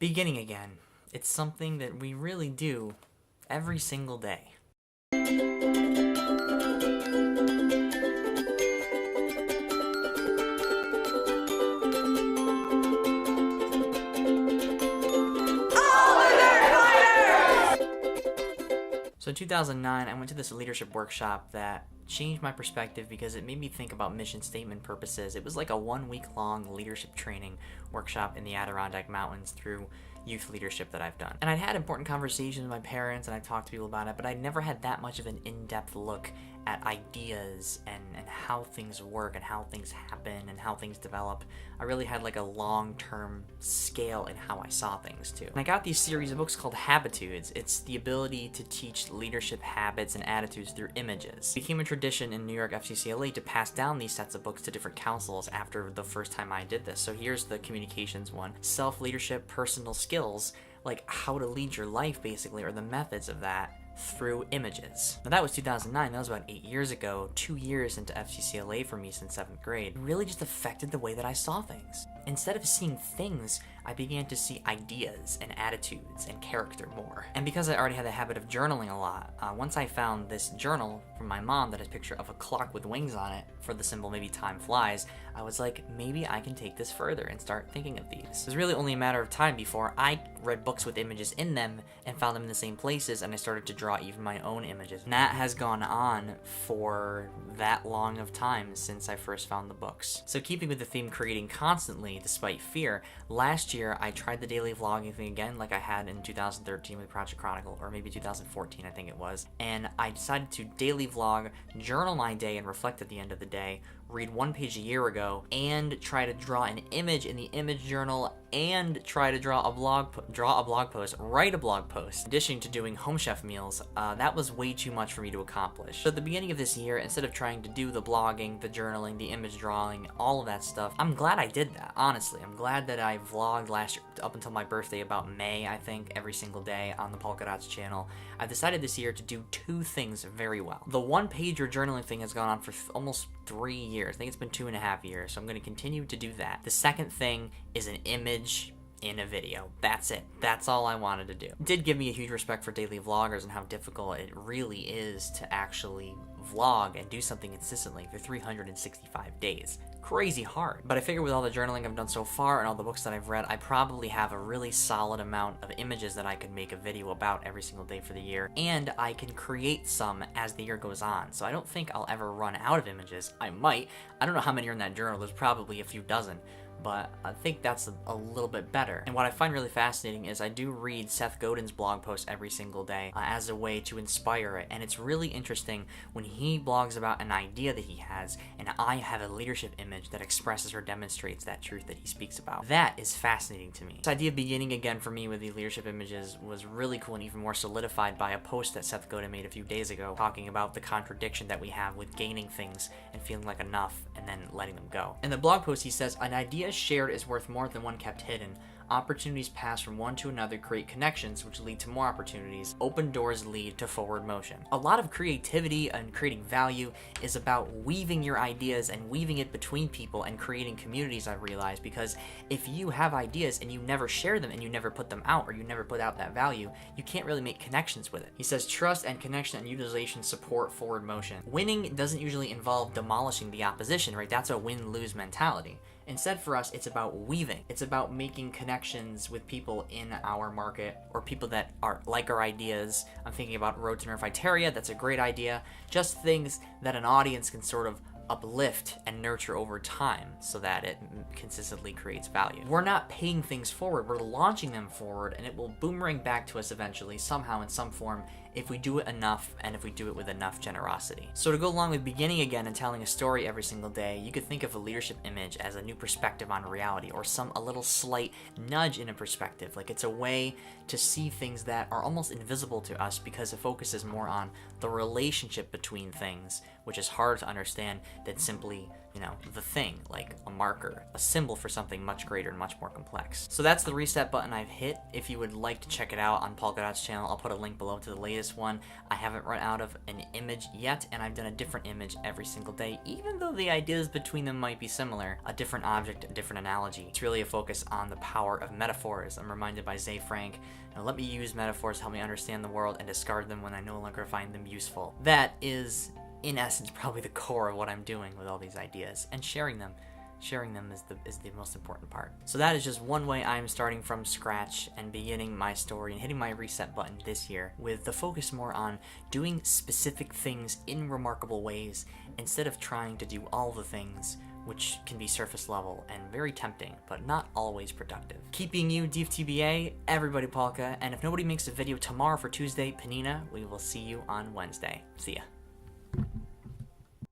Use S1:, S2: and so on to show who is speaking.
S1: Beginning again. It's something that we really do every single day. So in 2009, I went to this leadership workshop that changed my perspective because it made me think about mission statement purposes. It was like a 1-week-long leadership training workshop in the Adirondack Mountains through youth leadership that I've done. And I'd had important conversations with my parents and I talked to people about it, but I'd never had that much of an in-depth look at ideas and how things work and how things happen and how things develop. I really had like a long-term scale in how I saw things too. And I got these series of books called Habitudes. It's the ability to teach leadership habits and attitudes through images. It became a tradition in New York FCCLA to pass down these sets of books to different councils after the first time I did this. So here's the communications one. Self-leadership, personal skills, like how to lead your life basically, or the methods of that through images. Now that was 2009, that was about 8 years ago, 2 years into FCCLA for me since 7th grade. It really just affected the way that I saw things. Instead of seeing things, I began to see ideas and attitudes and character more. And because I already had the habit of journaling a lot, once I found this journal from my mom that has a picture of a clock with wings on it for the symbol maybe time flies, I was like, maybe I can take this further and start thinking of these. It was really only a matter of time before I read books with images in them and found them in the same places, and I started to draw even my own images. And that has gone on for that long of time since I first found the books. So keeping with the theme creating constantly despite fear, last year I tried the daily vlogging thing again like I had in 2013 with Project Chronicle, or maybe 2014 I think it was, and I decided to daily vlog, journal my day and reflect at the end of the day, read one page a year ago, and try to draw an image in the image journal, and try to write a blog post. In addition to doing home chef meals, that was way too much for me to accomplish. So at the beginning of this year, instead of trying to do the blogging, the journaling, the image drawing, all of that stuff, I'm glad I did that, honestly. I'm glad that I vlogged last year up until my birthday, about May, I think, every single day on the Polka Dots channel. I've decided this year to do two things very well. The one-pager journaling thing has gone on for almost 3 years. I think it's been 2.5 years, so I'm going to continue to do that. The second thing is an image in a video. That's it. That's all I wanted to do. It did give me a huge respect for daily vloggers and how difficult it really is to actually vlog and do something consistently for 365 days. Crazy hard. But I figure with all the journaling I've done so far and all the books that I've read, I probably have a really solid amount of images that I could make a video about every single day for the year, and I can create some as the year goes on. So I don't think I'll ever run out of images. I might. I don't know how many are in that journal. There's probably a few dozen. But I think that's a little bit better. And what I find really fascinating is I do read Seth Godin's blog posts every single day as a way to inspire it. And it's really interesting when he blogs about an idea that he has, and I have a leadership image that expresses or demonstrates that truth that he speaks about. That is fascinating to me. This idea of beginning again for me with the leadership images was really cool and even more solidified by a post that Seth Godin made a few days ago talking about the contradiction that we have with gaining things and feeling like enough and then letting them go. In the blog post he says, an idea shared is worth more than one kept hidden. Opportunities pass from one to another, create connections which lead to more opportunities. Open doors lead to forward motion. A lot of creativity and creating value is about weaving your ideas and weaving it between people and creating communities, I've realized, because if you have ideas and you never share them and you never put them out, or you never put out that value, you can't really make connections with it. He says trust and connection and utilization support forward motion. Winning doesn't usually involve demolishing the opposition, right? That's a win-lose mentality. Instead, for us, it's about weaving. It's about making connections with people in our market, or people that are like our ideas. I'm thinking about Road to Nerfiteria. That's a great idea. Just things that an audience can sort of uplift and nurture over time so that it consistently creates value. We're not paying things forward, we're launching them forward, and it will boomerang back to us eventually, somehow in some form, if we do it enough and if we do it with enough generosity. So to go along with beginning again and telling a story every single day, you could think of a leadership image as a new perspective on reality, or a little slight nudge in a perspective. Like it's a way to see things that are almost invisible to us because it focuses more on the relationship between things, which is harder to understand than simply you know, the thing, like a marker, a symbol for something much greater and much more complex. So that's the reset button I've hit. If you would like to check it out on Polkadot's channel, I'll put a link below to the latest one. I haven't run out of an image yet, and I've done a different image every single day, even though the ideas between them might be similar. A different object, a different analogy. It's really a focus on the power of metaphors. I'm reminded by Zay Frank, now let me use metaphors to help me understand the world and discard them when I no longer find them useful. That is, in essence, probably the core of what I'm doing with all these ideas, and sharing them. Sharing them is the most important part. So that is just one way I'm starting from scratch and beginning my story and hitting my reset button this year, with the focus more on doing specific things in remarkable ways instead of trying to do all the things, which can be surface level and very tempting, but not always productive. Keeping you DFTBA, everybody Polka, and if nobody makes a video tomorrow for Tuesday, Panina, we will see you on Wednesday. See ya.